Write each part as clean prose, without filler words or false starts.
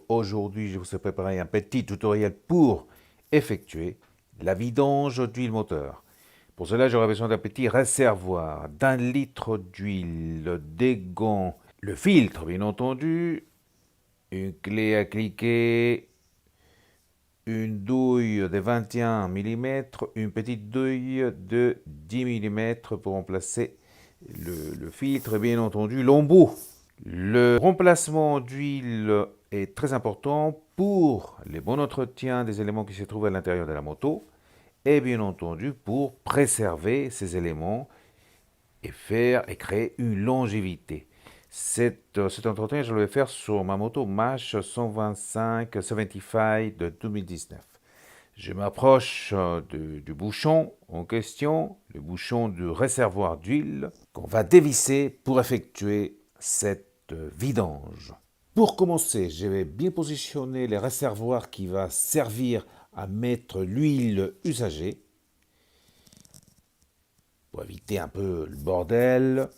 Aujourd'hui, je vous ai préparé un petit tutoriel pour effectuer la vidange d'huile moteur. Pour cela, j'aurai besoin d'un petit réservoir, d'un litre d'huile, des gants, le filtre bien entendu, une clé à cliquer, une douille de 21 mm, une petite douille de 10 mm pour remplacer le filtre et bien entendu l'embout. Le remplacement d'huile est très important pour le bon entretien des éléments qui se trouvent à l'intérieur de la moto et bien entendu pour préserver ces éléments et créer une longévité. Cet entretien, je vais le faire sur ma moto MASH 125 75 de 2019. Je m'approche du bouchon en question, le bouchon du réservoir d'huile qu'on va dévisser pour effectuer cette vidange. Pour commencer, je vais bien positionner le réservoir qui va servir à mettre l'huile usagée pour éviter un peu le bordel.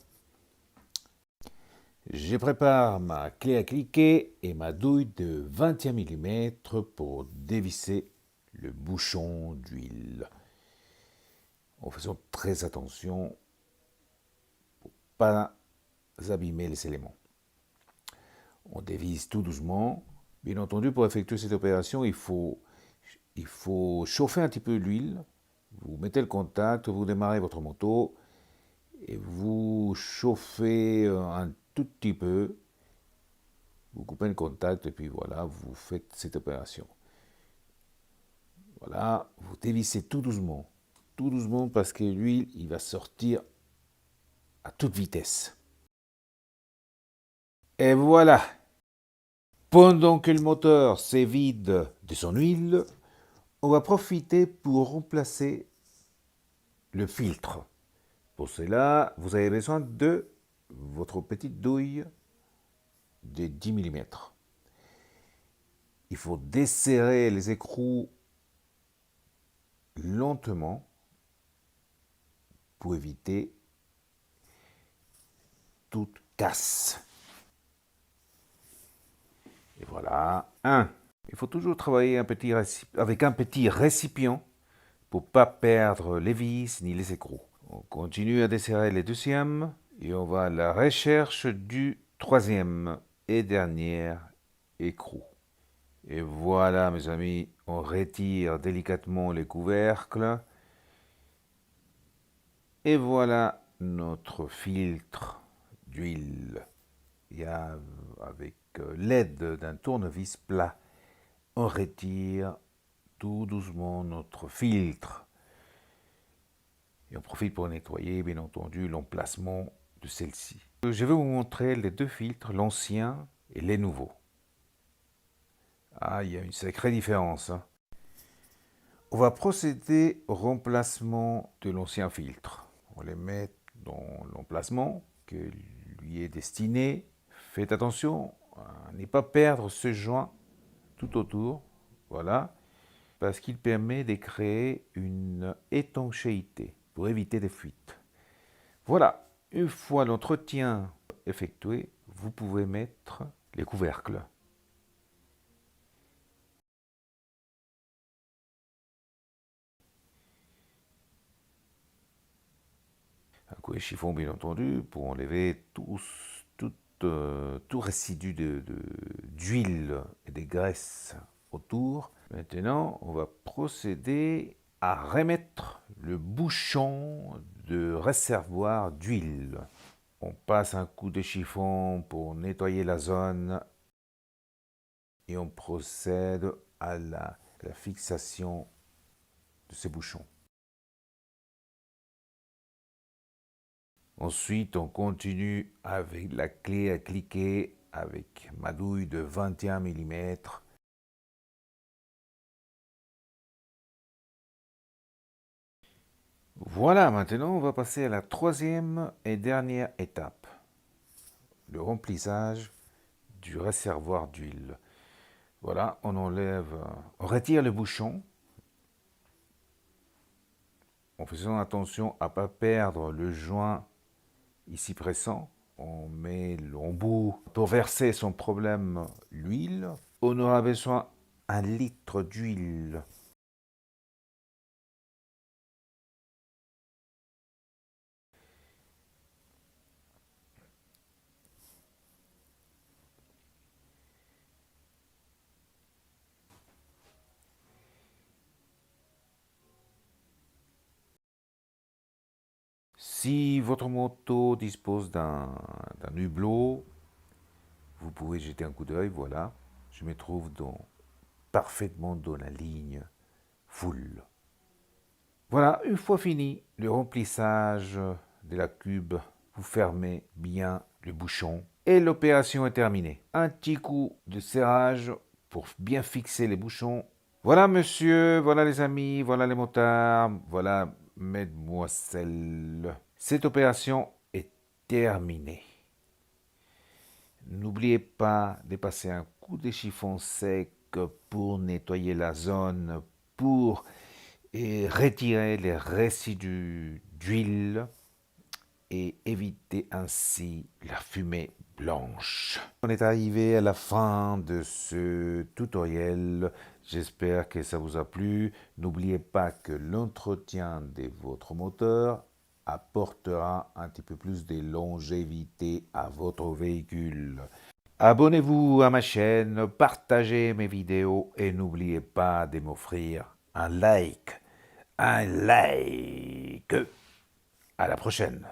Je prépare ma clé à cliquer et ma douille de 21 mm pour dévisser le bouchon d'huile. En faisant très attention pour ne pas abîmer les éléments. On dévisse tout doucement. Bien entendu, pour effectuer cette opération, il faut chauffer un petit peu l'huile. Vous mettez le contact, vous démarrez votre moto et vous chauffez un tout petit peu. Vous coupez le contact et puis voilà, vous faites cette opération. Voilà, vous dévissez tout doucement parce que l'huile, il va sortir à toute vitesse. Et voilà. Pendant que le moteur s'évide de son huile, on va profiter pour remplacer le filtre. Pour cela, vous avez besoin de votre petite douille de 10 mm. Il faut desserrer les écrous lentement pour éviter toute casse. Et voilà. Il faut toujours travailler avec un petit récipient pour ne pas perdre les vis ni les écrous. On continue à desserrer les deuxièmes et on va à la recherche du troisième et dernier écrou. Et voilà mes amis, on retire délicatement les couvercles. Et voilà notre filtre d'huile. Et avec l'aide d'un tournevis plat, on retire tout doucement notre filtre. Et on profite pour nettoyer, bien entendu, l'emplacement de celle-ci. Je vais vous montrer les deux filtres, l'ancien et les nouveaux. Ah, il y a une sacrée différence. Hein. On va procéder au remplacement de l'ancien filtre. On les met dans l'emplacement que lui est destiné. Faites attention à ne pas perdre ce joint tout autour. Voilà. Parce qu'il permet de créer une étanchéité pour éviter des fuites. Voilà, une fois l'entretien effectué, vous pouvez mettre les couvercles. Un couvercle chiffon bien entendu pour enlever tout résidu d'huile et de graisse autour. Maintenant, on va procéder à remettre le bouchon de réservoir d'huile. On passe un coup de chiffon pour nettoyer la zone et on procède à la fixation de ces bouchons. Ensuite, on continue avec la clé à cliquer avec ma douille de 21 mm. Voilà, maintenant on va passer à la troisième et dernière étape, le remplissage du réservoir d'huile. Voilà, on retire le bouchon en faisant attention à ne pas perdre le joint ici pressant. On met l'embout pour verser sans problème l'huile on aura besoin d'un litre d'huile. Si votre moto dispose d'un hublot, vous pouvez jeter un coup d'œil, voilà. Je me trouve parfaitement dans la ligne full. Voilà, une fois fini le remplissage de la cube, vous fermez bien le bouchon et l'opération est terminée. Un petit coup de serrage pour bien fixer les bouchons. Voilà monsieur, voilà les amis, voilà les motards, voilà mesdemoiselles. Cette opération est terminée. N'oubliez pas de passer un coup de chiffon sec pour nettoyer la zone, pour retirer les résidus d'huile et éviter ainsi la fumée blanche. On est arrivé à la fin de ce tutoriel. J'espère que ça vous a plu. N'oubliez pas que l'entretien de votre moteur apportera un petit peu plus de longévité à votre véhicule. Abonnez-vous à ma chaîne, partagez mes vidéos et n'oubliez pas de m'offrir un like. Un like. À la prochaine.